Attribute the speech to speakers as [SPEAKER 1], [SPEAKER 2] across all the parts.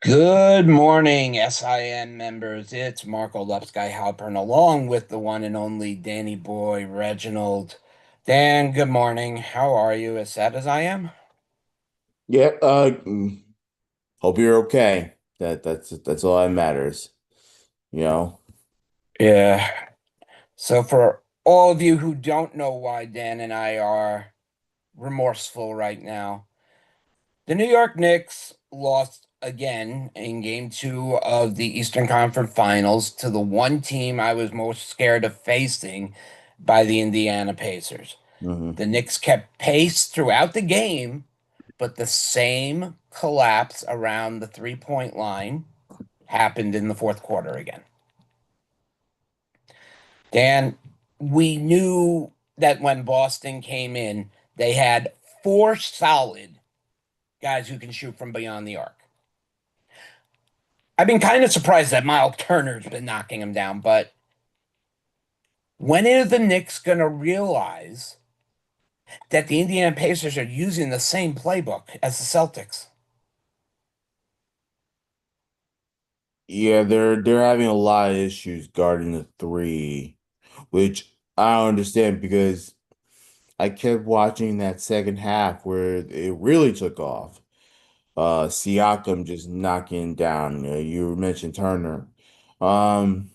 [SPEAKER 1] Good morning, SIN members. It's Marco Lupsky Halpern, along with the one and only Danny Boy Reginald. Dan, good morning. How are you? As sad as I am?
[SPEAKER 2] Yeah, hope you're okay. That's all that matters, you know.
[SPEAKER 1] Yeah. So, for all of you who don't know why Dan and I are remorseful right now, the New York Knicks lost again in game two of the Eastern Conference Finals to the one team I was most scared of facing by the Indiana Pacers.
[SPEAKER 2] Hmm.
[SPEAKER 1] The Knicks kept pace throughout the game, but the same collapse around the three-point line happened in the fourth quarter again. Dan, we knew that when Boston came in, they had four solid guys who can shoot from beyond the arc. I've been kind of surprised that Miles Turner's been knocking him down, but when are the Knicks going to realize that the Indiana Pacers are using the same playbook as the Celtics?
[SPEAKER 2] Yeah, they're having a lot of issues guarding the three, which I don't understand because I kept watching that second half where it really took off. Siakam just knocking down. You mentioned Turner. Um,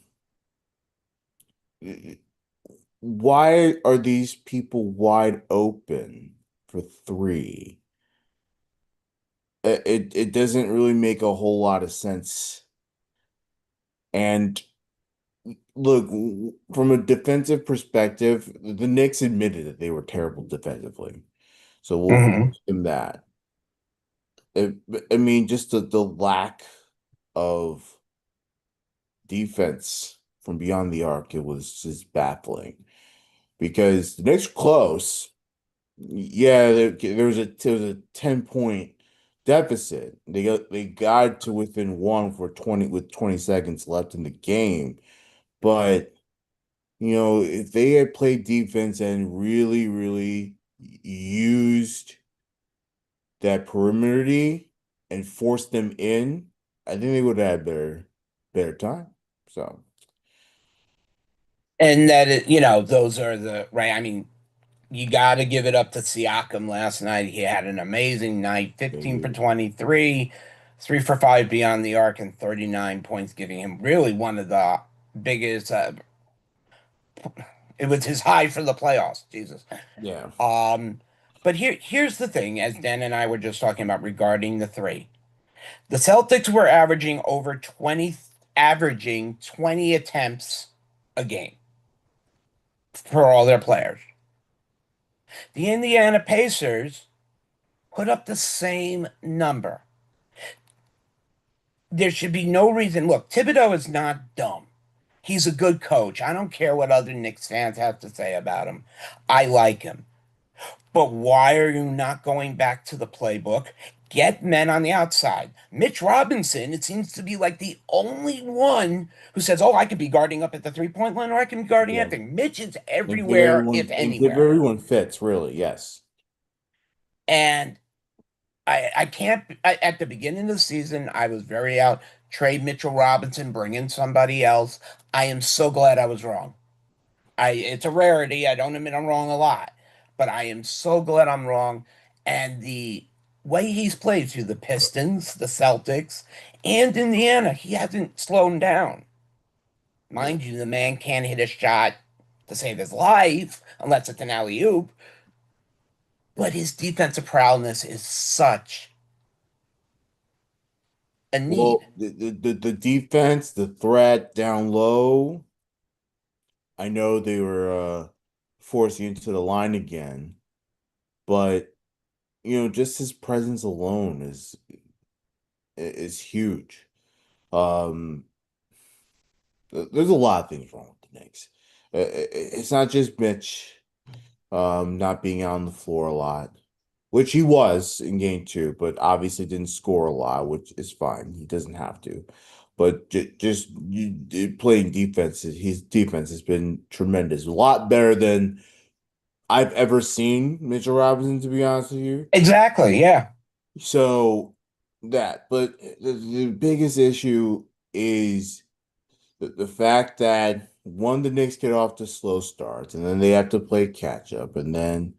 [SPEAKER 2] why are these people wide open for three? It doesn't really make a whole lot of sense. And look, from a defensive perspective, the Knicks admitted that they were terrible defensively. So we'll
[SPEAKER 1] Hmm.
[SPEAKER 2] give them that. It, I mean, just the lack of defense from beyond the arc, it was just baffling. Because the Knicks were close. Yeah, there was a 10-point deficit. They got to within one for 20 with 20 seconds left in the game. But if they had played defense and really, really used that perimeter and forced them in, I think they would have had better time. So
[SPEAKER 1] And that, those are the right. I mean, you got to give it up to Siakam last night. He had an amazing night,
[SPEAKER 2] yeah,
[SPEAKER 1] 15 for 23, 3 for 5 beyond the arc, and 39 points, giving him really one of the biggest. It was his high for the playoffs. Jesus.
[SPEAKER 2] yeah.
[SPEAKER 1] Um, but here's the thing, as Dan and I were just talking about regarding the three. The Celtics were averaging 20 attempts a game for all their players. The Indiana Pacers put up the same number. There should be no reason. Look, Thibodeau is not dumb. He's a good coach. I don't care what other Knicks fans have to say about him. I like him. But why are you not going back to the playbook? Get men on the outside. Mitch Robinson, it seems to be like the only one who says, "Oh, I could be guarding up at the three-point line or I can be guarding
[SPEAKER 2] Yeah.
[SPEAKER 1] anything." Mitch is
[SPEAKER 2] And give
[SPEAKER 1] everywhere, if
[SPEAKER 2] everyone and give
[SPEAKER 1] anywhere.
[SPEAKER 2] everyone fits, really. Yes.
[SPEAKER 1] And I can't. At the beginning of the season, I was very out. Trade Mitchell Robinson, bring in somebody else. I am so glad I was wrong. It's a rarity. I don't admit I'm wrong a lot, but I am so glad I'm wrong. And the way he's played through the Pistons, the Celtics, and Indiana, he hasn't slowed down.
[SPEAKER 2] Yeah.
[SPEAKER 1] Mind you, the man can't hit a shot to save his life unless it's an alley-oop, but his defensive prowess is such a need.
[SPEAKER 2] Well, the defense, the threat down low, I know they were forcing into the line again, but just his presence alone is huge. Um, there's a lot of things wrong with the Knicks. It's not just Mitch not being out on the floor a lot, which he was in game two, but obviously didn't score a lot, which is fine. He doesn't have to. But playing defense, his defense has been tremendous. A lot better than I've ever seen Mitchell Robinson, to be honest with you.
[SPEAKER 1] Exactly, yeah.
[SPEAKER 2] So. that, but the biggest issue is the fact that one, the Knicks get off to slow starts, and then they have to play catch up, and then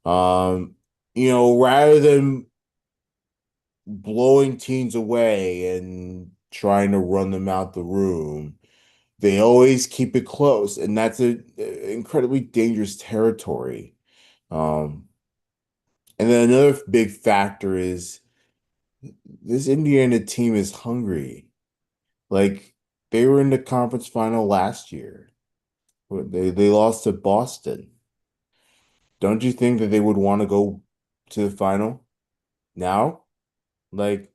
[SPEAKER 2] um, rather than blowing teams away and trying to run them out the room, they always keep it close, and that's a incredibly dangerous territory. Um, and then another big factor is this Indiana team is hungry. Like they were in the conference final last year. They lost to Boston. Don't you think that they would want to go to the final now? Like,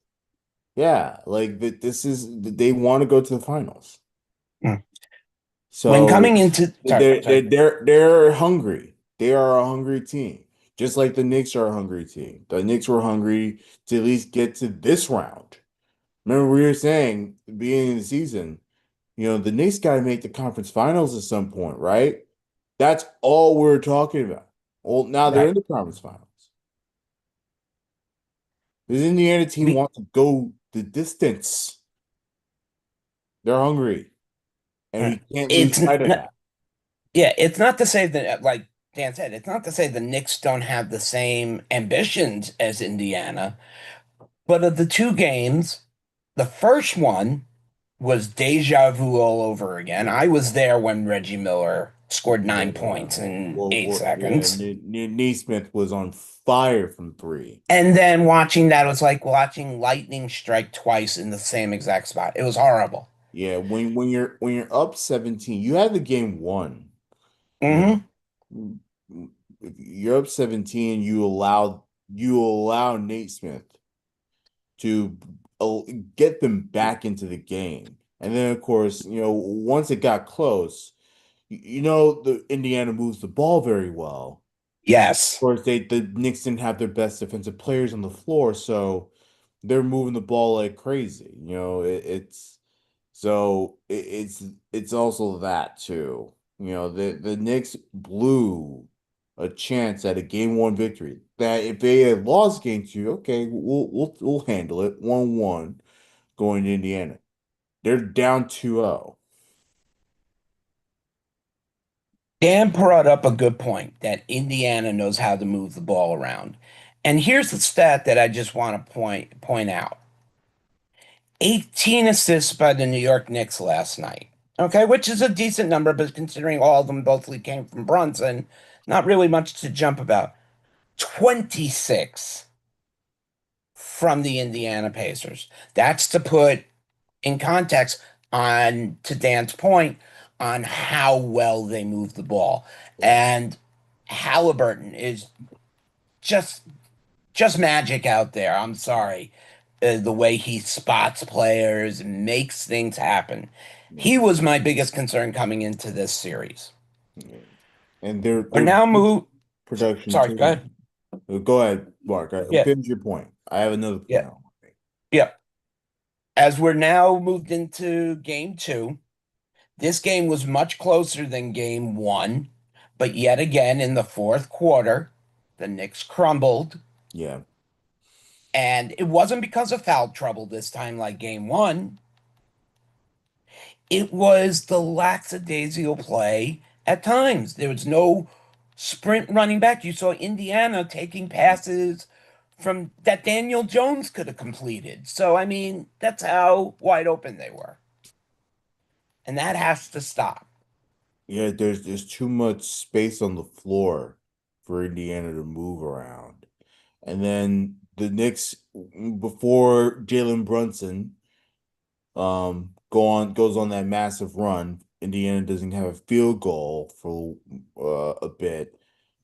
[SPEAKER 2] yeah, like that this is they want to go to the finals.
[SPEAKER 1] Mm. When
[SPEAKER 2] So
[SPEAKER 1] coming into sorry.
[SPEAKER 2] they're hungry. They are a hungry team. Just like the Knicks are a hungry team. The Knicks were hungry to at least get to this round. Remember we were saying at the beginning of the season, the Knicks got to make the conference finals at some point, right? That's all we're talking about. Well, now they're
[SPEAKER 1] Right.
[SPEAKER 2] in the conference finals. This Indiana team
[SPEAKER 1] We
[SPEAKER 2] wants to go the distance. They're hungry, and we can't lose
[SPEAKER 1] it's
[SPEAKER 2] sight of
[SPEAKER 1] not,
[SPEAKER 2] that.
[SPEAKER 1] yeah, it's not to say that, like Dan said, it's not to say the Knicks don't have the same ambitions as Indiana, but of the two games, the first one was deja vu all over again. I was there when Reggie Miller scored nine
[SPEAKER 2] Yeah.
[SPEAKER 1] points in eight
[SPEAKER 2] Well, yeah.
[SPEAKER 1] seconds.
[SPEAKER 2] Neesmith was on fire from three.
[SPEAKER 1] And then watching that was like watching lightning strike twice in the same exact spot. It was horrible.
[SPEAKER 2] Yeah, when you're up 17, you had the game won. You
[SPEAKER 1] Hmm.
[SPEAKER 2] know, if you're up 17, you allow Nate Smith to uh, get them back into the game. And then, of course, once it got close, the Indiana moves the ball very well. Of
[SPEAKER 1] Yes.
[SPEAKER 2] course, the Knicks didn't have their best defensive players on the floor, so they're moving the ball like crazy. It's also that too. The Knicks blew a chance at a game one victory. That if they had lost game two, okay, we'll handle it 1-1 going to Indiana. They're down 2-0.
[SPEAKER 1] Dan brought up a good point that Indiana knows how to move the ball around. And here's the stat that I just want to point out. 18 assists by the New York Knicks last night. Okay, which is a decent number, but considering all of them mostly came from Brunson, not really much to jump about. 26 from the Indiana Pacers. That's to put in context on to Dan's point on how well they move the ball.
[SPEAKER 2] Yeah.
[SPEAKER 1] And Halliburton is just just magic out there. I'm sorry. The way he spots players, makes things happen.
[SPEAKER 2] Yeah.
[SPEAKER 1] He was my biggest concern coming into this series.
[SPEAKER 2] Yeah. And they're
[SPEAKER 1] We're
[SPEAKER 2] they're
[SPEAKER 1] now
[SPEAKER 2] bench
[SPEAKER 1] move.
[SPEAKER 2] production
[SPEAKER 1] Sorry,
[SPEAKER 2] too
[SPEAKER 1] go
[SPEAKER 2] now.
[SPEAKER 1] ahead.
[SPEAKER 2] Go ahead, Mark.
[SPEAKER 1] Yeah,
[SPEAKER 2] Finish your point. I have another
[SPEAKER 1] yeah,
[SPEAKER 2] point I want to make.
[SPEAKER 1] yeah. As we're now moved into game two, this game was much closer than game one, but yet again in the fourth quarter, the Knicks crumbled.
[SPEAKER 2] Yeah.
[SPEAKER 1] And it wasn't because of foul trouble this time like game one. It was the lackadaisical play at times. There was no sprint running back. You saw Indiana taking passes from that Daniel Jones could have completed. So, I mean, that's how wide open they were. And that has to stop.
[SPEAKER 2] Yeah, there's too much space on the floor for Indiana to move around. And then the Knicks before Jalen Brunson goes on that massive run, Indiana doesn't have a field goal for a bit.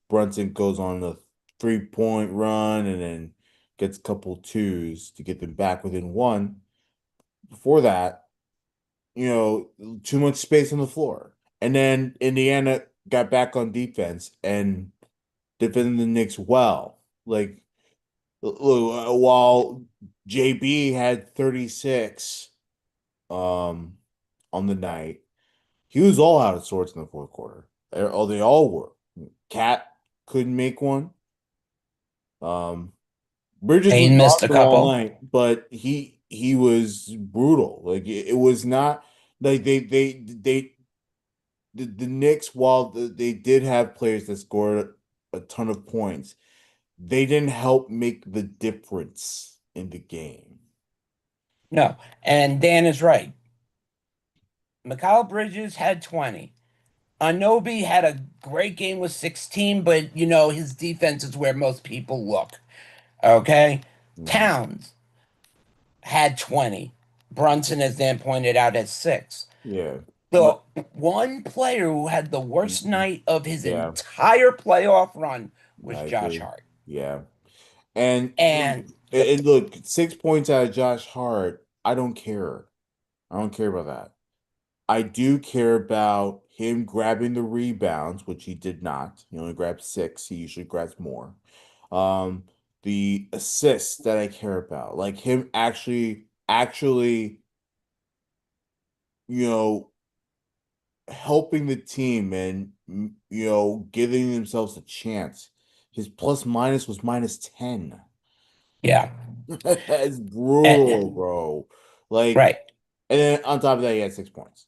[SPEAKER 2] Brunson goes on a 3-point run and then gets a couple twos to get them back within one. Before that, too much space on the floor. And then Indiana got back on defense and defended the Knicks well. Like, while JB had 36 um on the night, he was all out of sorts in the fourth quarter. They all were. Cat couldn't make one. Um, Bridges was
[SPEAKER 1] Payne missed a
[SPEAKER 2] awesome all
[SPEAKER 1] couple.
[SPEAKER 2] night, but he was brutal. Like it was not like the Knicks, while they did have players that scored a ton of points, they didn't help make the difference in the game.
[SPEAKER 1] No, and Dan is right. Mikal Bridges had 20. Anobi had a great game with 16, but his defense is where most people look. Okay?
[SPEAKER 2] Mhm.
[SPEAKER 1] Towns had 20. Brunson, as Dan pointed out, has six.
[SPEAKER 2] Yeah,
[SPEAKER 1] The
[SPEAKER 2] but
[SPEAKER 1] one player who had the worst
[SPEAKER 2] mhm.
[SPEAKER 1] night of his
[SPEAKER 2] Yeah,
[SPEAKER 1] entire playoff run was
[SPEAKER 2] I
[SPEAKER 1] Josh
[SPEAKER 2] agree.
[SPEAKER 1] Hart.
[SPEAKER 2] Yeah, and
[SPEAKER 1] And
[SPEAKER 2] and look, 6 points out of Josh Hart. I don't care. I don't care about that. I do care about him grabbing the rebounds, which he did not. He only grabbed six. He usually grabs more. Um, the assists that I care about, like him actually, you know, helping the team and giving themselves a chance. His plus minus was -10.
[SPEAKER 1] yeah,
[SPEAKER 2] That's brutal,
[SPEAKER 1] and,
[SPEAKER 2] bro. Like,
[SPEAKER 1] right.
[SPEAKER 2] and then on top of that, he had 6 points.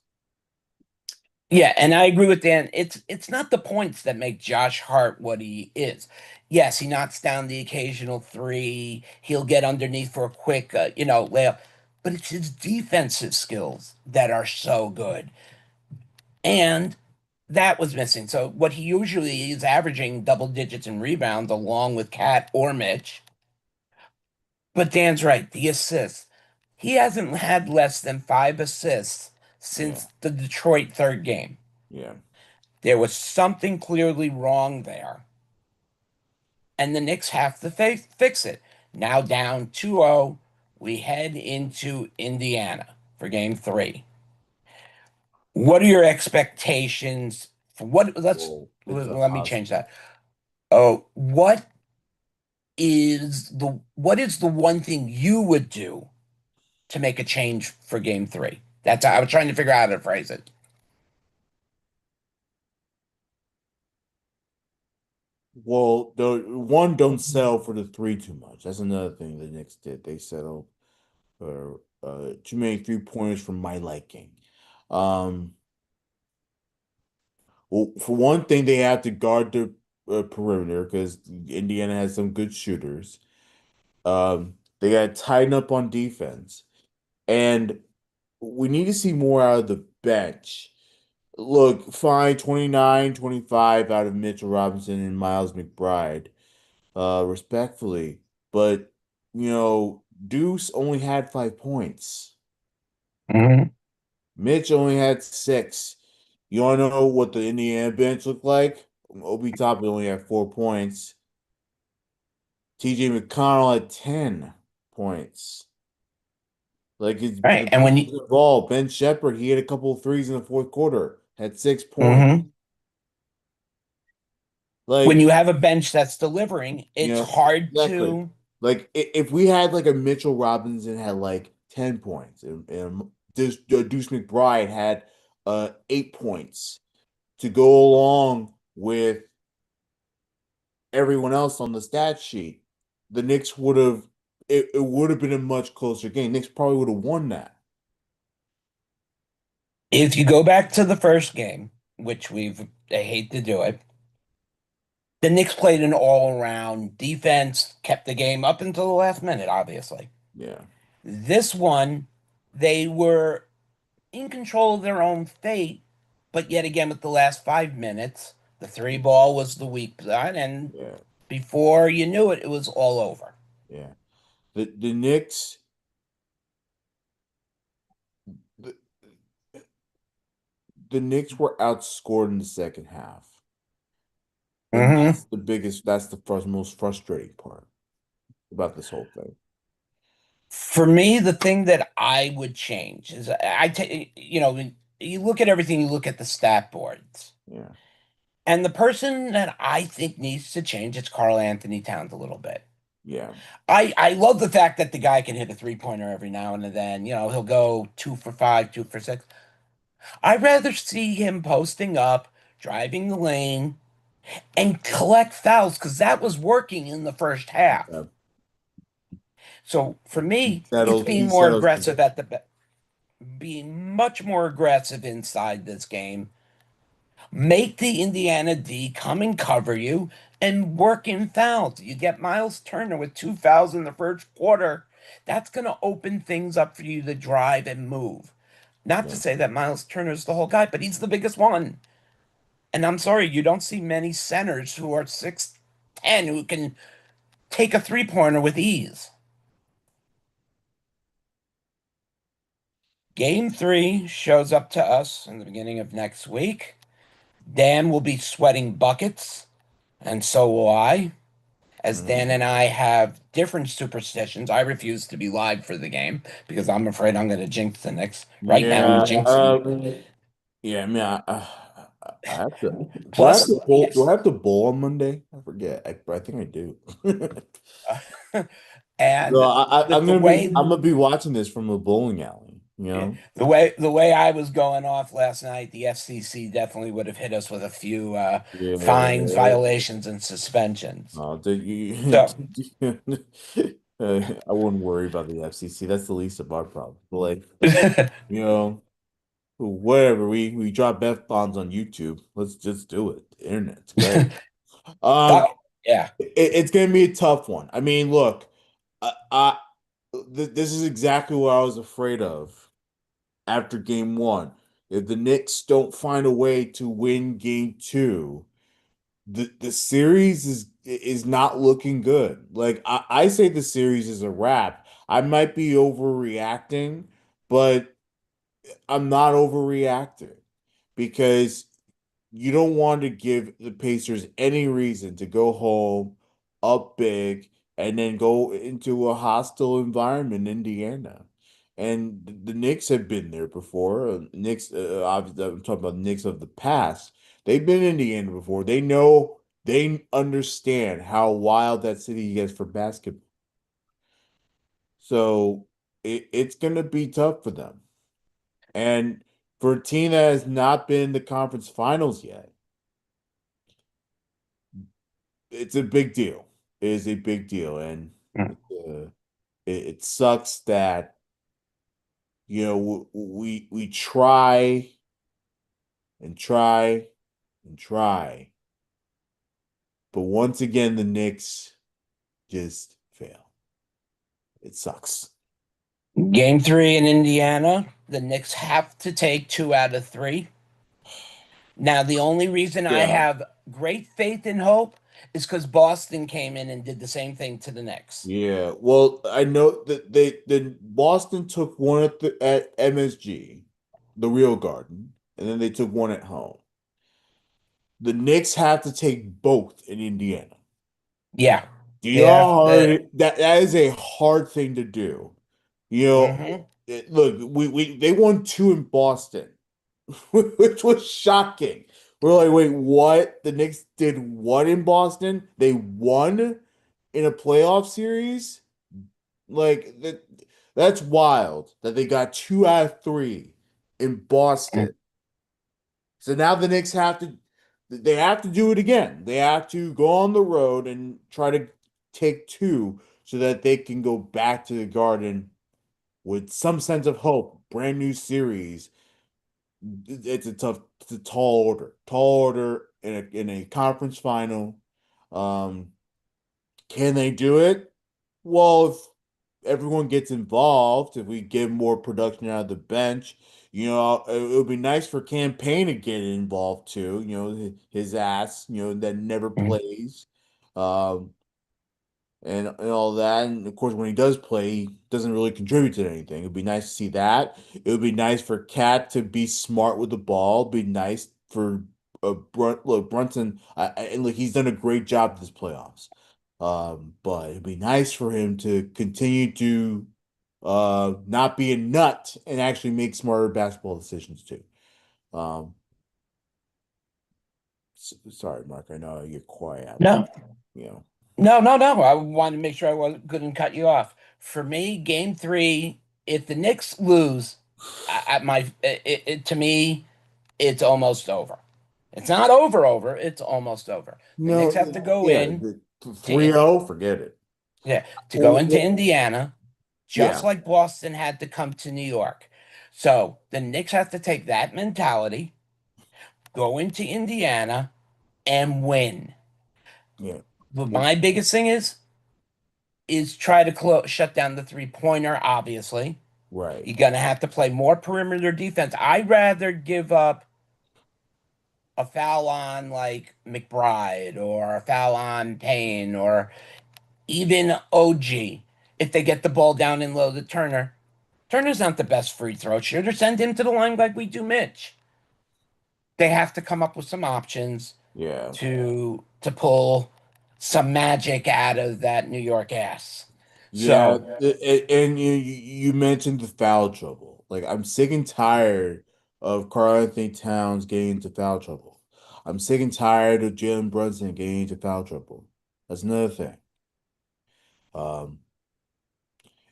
[SPEAKER 1] Yeah, and I agree with Dan. It's not the points that make Josh Hart what he is. Yes, he knocks down the occasional three. He'll get underneath for a quick, layup. But it's his defensive skills that are so good. And that was missing. So what he usually is averaging double digits in rebounds along with Cat or Mitch. But Dan's right, the assists. He hasn't had less than 5 assists
[SPEAKER 2] Yeah,
[SPEAKER 1] since the Detroit third game.
[SPEAKER 2] yeah.
[SPEAKER 1] There was something clearly wrong there, and the Knicks have to fix it. Now down 2-0, we head into Indiana for game 3. What are your expectations for what let's
[SPEAKER 2] Whoa, it's
[SPEAKER 1] let me change
[SPEAKER 2] impossible.
[SPEAKER 1] that. Oh, what is the one thing you would do to make a change for game 3? That's I was trying to figure out how to phrase it.
[SPEAKER 2] Well, the one don't sell for the three too much. That's another thing the Knicks did. They settled for too many 3 pointers for my liking. Um, well, for one thing, they have to guard the perimeter because Indiana has some good shooters. They got to tighten up on defense, and we need to see more out of the bench. Look, fine, 29, 25 out of Mitchell Robinson and Miles McBride, respectfully. But, Deuce only had 5 points.
[SPEAKER 1] Hmm.
[SPEAKER 2] Mitch only had six. You want to know what the Indiana bench looked like? Obi Toppin only had 4 points. TJ McConnell had 10 points. Like the
[SPEAKER 1] Right. And
[SPEAKER 2] bench was involved. Ben Shepherd, he had a couple of threes in the fourth quarter, had 6 points.
[SPEAKER 1] mhm. When
[SPEAKER 2] Like,
[SPEAKER 1] you have a bench that's delivering, it's hard
[SPEAKER 2] exactly.
[SPEAKER 1] to.
[SPEAKER 2] Like if we had like a Mitchell Robinson had like 10 points and Deuce McBride had 8 points to go along with everyone else on the stat sheet, the Knicks would have it would have been a much closer game. Knicks probably would have won that.
[SPEAKER 1] If you go back to the first game, which I hate to do it, the Knicks played an all-around defense, kept the game up until the last minute, obviously.
[SPEAKER 2] Yeah,
[SPEAKER 1] This one, they were in control of their own fate, but yet again, with the last 5 minutes, the three ball was the weak side, and
[SPEAKER 2] yeah,
[SPEAKER 1] before you knew it, it was all over.
[SPEAKER 2] yeah. The Knicks the, the Knicks were outscored in the second half. And
[SPEAKER 1] Hmm.
[SPEAKER 2] that's the most frustrating part about this whole thing.
[SPEAKER 1] For me, the thing that I would change is I take, you look at everything, you look at the stat boards.
[SPEAKER 2] Yeah,
[SPEAKER 1] And the person that I think needs to change is Carl Anthony Towns a little bit.
[SPEAKER 2] yeah,
[SPEAKER 1] I love the fact that the guy can hit a three-pointer every now and then. He'll go 2 for 5, 2 for 6. I'd rather see him posting up, driving the lane, and collect fouls because that was working in the first half.
[SPEAKER 2] yeah.
[SPEAKER 1] So for me, it's being
[SPEAKER 2] He
[SPEAKER 1] more
[SPEAKER 2] settles
[SPEAKER 1] aggressive
[SPEAKER 2] position.
[SPEAKER 1] at the being much more aggressive inside this game. Make the Indiana D come and cover you and work in fouls. You get Miles Turner with 2 fouls in the first quarter. That's going to open things up for you to drive and move. Not to
[SPEAKER 2] Yeah.
[SPEAKER 1] say that Miles Turner's the whole guy, but he's the biggest one. And I'm sorry, you don't see many centers who are 6'10" who can take a three-pointer with ease. Game three shows up to us in the beginning of next week. Dan will be sweating buckets, and so will I. As Dan
[SPEAKER 2] Mhm.
[SPEAKER 1] and I have different superstitions, I refuse to be live for the game because I'm afraid I'm going to jinx the Knicks. Right now, I'm
[SPEAKER 2] Yeah.
[SPEAKER 1] jinxing.
[SPEAKER 2] Yeah. I mean, I have to.
[SPEAKER 1] Plus,
[SPEAKER 2] Do I
[SPEAKER 1] yes.
[SPEAKER 2] have to bowl on Monday? I forget. I think I do. So
[SPEAKER 1] And
[SPEAKER 2] I'm
[SPEAKER 1] the way
[SPEAKER 2] gonna be watching this from a bowling alley. You
[SPEAKER 1] yeah,
[SPEAKER 2] know.
[SPEAKER 1] the way I was going off last night, the FCC definitely would have hit us with a few fines,
[SPEAKER 2] Yeah.
[SPEAKER 1] violations, and suspensions.
[SPEAKER 2] Did you?
[SPEAKER 1] So,
[SPEAKER 2] I wouldn't worry about the FCC. That's the least of our problems. But like, you know, whatever. We drop F bombs on YouTube. Let's just do it. The internet's great. Um,
[SPEAKER 1] fuck, yeah.
[SPEAKER 2] it's gonna be a tough one. I mean, look, I this is exactly what I was afraid of after game one. If the Knicks don't find a way to win game two, the series is not looking good. Like I say the series is a wrap. I might be overreacting, but I'm not overreacting because you don't want to give the Pacers any reason to go home up big and then go into a hostile environment in Indiana. And the Knicks have been there before. Knicks, obviously, I'm talking about Knicks of the past. They've been in Indiana before. They know, they understand how wild that city gets for basketball. So it's going to be tough for them. And for a team that has not been in the conference finals yet, it's a big deal. It is a big deal, and it sucks that we try and try and try, but once again the Knicks just fail. It sucks.
[SPEAKER 1] Game three in Indiana, the Knicks have to take 2 out of 3. Now, the only reason I
[SPEAKER 2] Yeah,
[SPEAKER 1] have great faith and hope is because Boston came in and did the same thing to the Knicks.
[SPEAKER 2] yeah. Well, I know that the Boston took one at MSG, the Real Garden, and then they took one at home. The Knicks have to take both in Indiana.
[SPEAKER 1] Yeah,
[SPEAKER 2] Do you
[SPEAKER 1] they
[SPEAKER 2] know how
[SPEAKER 1] have
[SPEAKER 2] hard
[SPEAKER 1] the.
[SPEAKER 2] that is a hard thing to do. You know,
[SPEAKER 1] Hmm.
[SPEAKER 2] look, we they won two in Boston, which was shocking. We're like, wait, what? The Knicks did what in Boston? They won in a playoff series? Like that's wild that they got 2 out of 3 in Boston. So now the Knicks have to do it again. They have to go on the road and try to take two so that they can go back to the Garden with some sense of hope. Brand new series. It's a tall order. Tall order in a conference final. Um, can they do it? Well, if everyone gets involved, if we get more production out of the bench, it would be nice for Campaign to get involved too. His ass, that never plays, um, and all that. And of course, when he does play, he doesn't really contribute to anything. It'd be nice to see that. It would be nice for Cat to be smart with the ball. It'd be nice for Brunson, and look, he's done a great job this playoffs. But it'd be nice for him to continue to not be a nut and actually make smarter basketball decisions too. Um, Sorry, Mark. I know you get quiet, but
[SPEAKER 1] No,
[SPEAKER 2] you know,
[SPEAKER 1] no. I wanted to make sure couldn't cut you off. For me, game three, if the Knicks lose, to me, it's almost over. It's not over. It's almost over. The Knicks
[SPEAKER 2] no,
[SPEAKER 1] have to go
[SPEAKER 2] yeah,
[SPEAKER 1] the
[SPEAKER 2] the
[SPEAKER 1] to
[SPEAKER 2] 3-0, forget it.
[SPEAKER 1] yeah to go
[SPEAKER 2] Well,
[SPEAKER 1] into Indiana. just
[SPEAKER 2] Yeah,
[SPEAKER 1] like Boston had to come to New York. So the Knicks have to take that mentality, go into Indiana, and win.
[SPEAKER 2] yeah,
[SPEAKER 1] But my biggest thing is try to shut down the three-pointer, obviously.
[SPEAKER 2] right.
[SPEAKER 1] You're going to have to play more perimeter defense. I'd rather give up a foul on like McBride or a foul on Payne or even OG if they get the ball down and low to Turner. Turner's not the best free throw shooter. Send him to the line like we do Mitch. They have to come up with some options
[SPEAKER 2] Yeah.
[SPEAKER 1] to pull some magic out of that New York ass.
[SPEAKER 2] Yeah,
[SPEAKER 1] So,
[SPEAKER 2] and you mentioned the foul trouble. Like I'm sick and tired of Karl Anthony Towns getting into foul trouble. I'm sick and tired of Jalen Brunson getting into foul trouble. That's another thing. Um,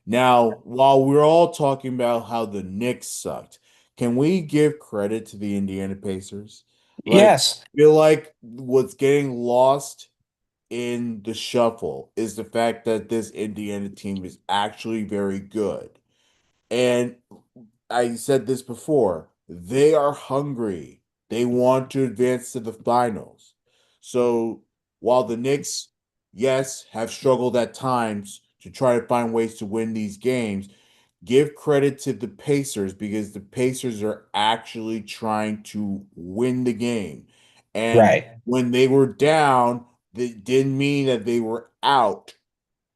[SPEAKER 2] Now, while we're all talking about how the Knicks sucked, can we give credit to the Indiana Pacers? Like,
[SPEAKER 1] yes,
[SPEAKER 2] I feel like what's getting lost in the shuffle is the fact that this Indiana team is actually very good. And I said this before, they are hungry. They want to advance to the finals. So while the Knicks, yes, have struggled at times to try to find ways to win these games, give credit to the Pacers because the Pacers are actually trying to win the game. And
[SPEAKER 1] right.
[SPEAKER 2] when they were down, that didn't mean that they were out.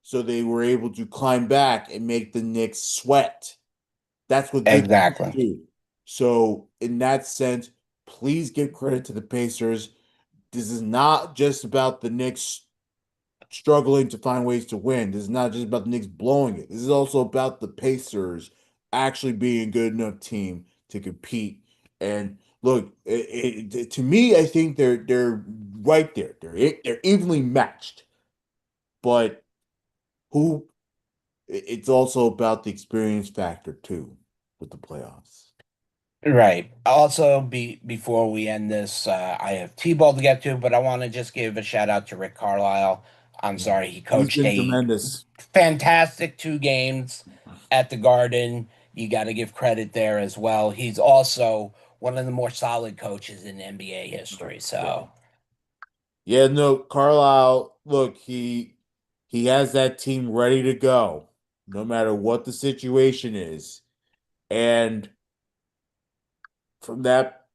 [SPEAKER 2] So they were able to climb back and make the Knicks sweat. That's what good teams
[SPEAKER 1] Exactly.
[SPEAKER 2] do. So, in that sense, please give credit to the Pacers. This is not just about the Knicks struggling to find ways to win. This is not just about the Knicks blowing it. This is also about the Pacers actually being a good enough team to compete. And look, to me, I think they're right there. They're evenly matched. But who? It's also about the experience factor too with the playoffs.
[SPEAKER 1] Right. Also, before we end this, I have T-ball to get to, but I want to just give a shout out to Rick Carlisle. I'm
[SPEAKER 2] Yeah.
[SPEAKER 1] sorry, he
[SPEAKER 2] He's
[SPEAKER 1] coached
[SPEAKER 2] been
[SPEAKER 1] a
[SPEAKER 2] tremendous.
[SPEAKER 1] fantastic 2 games at the Garden. You got to give credit there as well. He's also one of the more solid coaches in NBA history.
[SPEAKER 2] Yeah.
[SPEAKER 1] So,
[SPEAKER 2] Yeah, no, Carlisle, look, he has that team ready to go no matter what the situation is. And from that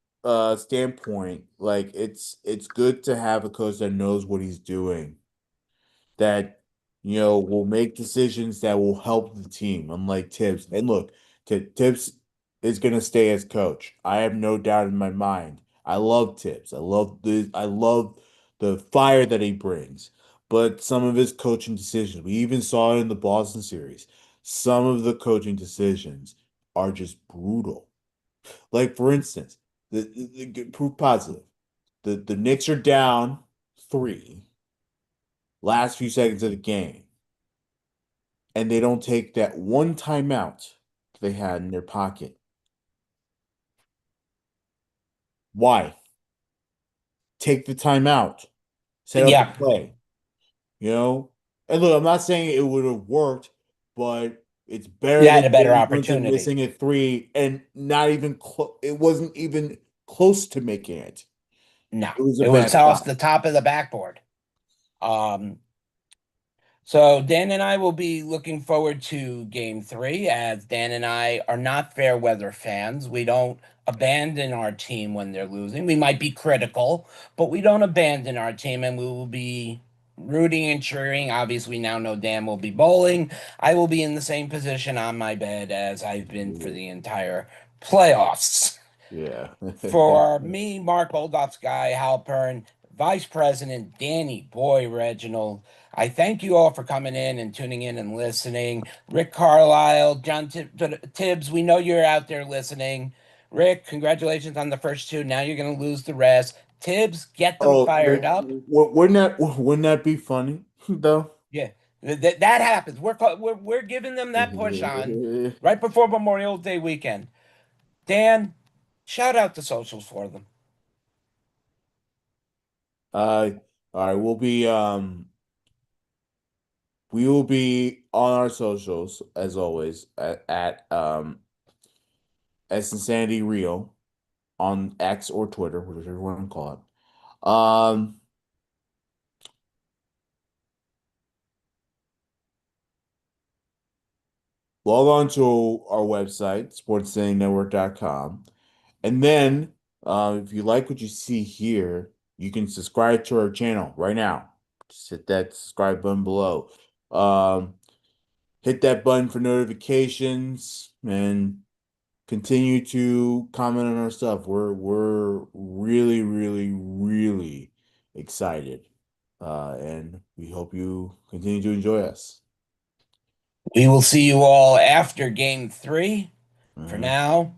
[SPEAKER 2] standpoint, like it's good to have a coach that knows what he's doing, that will make decisions that will help the team, unlike Tibbs. And look, Tibbs is gonna stay as coach. I have no doubt in my mind. I love Tibbs. I love the fire that he brings. But some of his coaching decisions, we even saw it in the Boston series. Some of the coaching decisions are just brutal. Like for instance, the proof positive. The Knicks are down 3 last few seconds of the game, and they don't take that one timeout they had in their pocket. Why? Take the timeout, set up a
[SPEAKER 1] yeah,
[SPEAKER 2] play, you know? And look, I'm not saying it would have worked, but it's
[SPEAKER 1] you
[SPEAKER 2] better
[SPEAKER 1] had
[SPEAKER 2] than
[SPEAKER 1] a better
[SPEAKER 2] Jalen Brunson
[SPEAKER 1] opportunity.
[SPEAKER 2] missing a three and not even close. It wasn't even close to making it.
[SPEAKER 1] No,
[SPEAKER 2] It was a
[SPEAKER 1] it was
[SPEAKER 2] bad
[SPEAKER 1] off
[SPEAKER 2] shot.
[SPEAKER 1] the top of the backboard. Um, So Dan and I will be looking forward to game 3 as Dan and I are not fair weather fans. We don't abandon our team when they're losing. We might be critical, but we don't abandon our team and we will be rooting and cheering. Obviously, we now know Dan will be bowling. I will be in the same position on my bed as I've been for the entire playoffs.
[SPEAKER 2] Yeah.
[SPEAKER 1] For me, Mark Oldof's guy, Halpern, Vice President Danny Boy Reginald, I thank you all for coming in and tuning in and listening. Rick Carlisle, John Tibbs, we know you're out there listening. Rick, congratulations on the first 2. Now you're going to lose the rest. Tibbs, get them
[SPEAKER 2] Oh,
[SPEAKER 1] fired up.
[SPEAKER 2] wouldn't that be funny though?
[SPEAKER 1] Yeah, that happens. We're giving them that push on right before Memorial Day weekend. Dan, shout out the socials for them.
[SPEAKER 2] Uh, all right, we'll be We will be on our socials as always at Insanity Real on X or Twitter, whatever you want to call it. Log on to our website, sportsdaynetwork.com. And then, if you like what you see here, you can subscribe to our channel right now. Just hit that subscribe button below. Um, Hit that button for notifications and continue to comment on our stuff. We're really, really, really excited. And we hope you continue to enjoy us.
[SPEAKER 1] We will see you all after game three.
[SPEAKER 2] All
[SPEAKER 1] For
[SPEAKER 2] right.
[SPEAKER 1] now,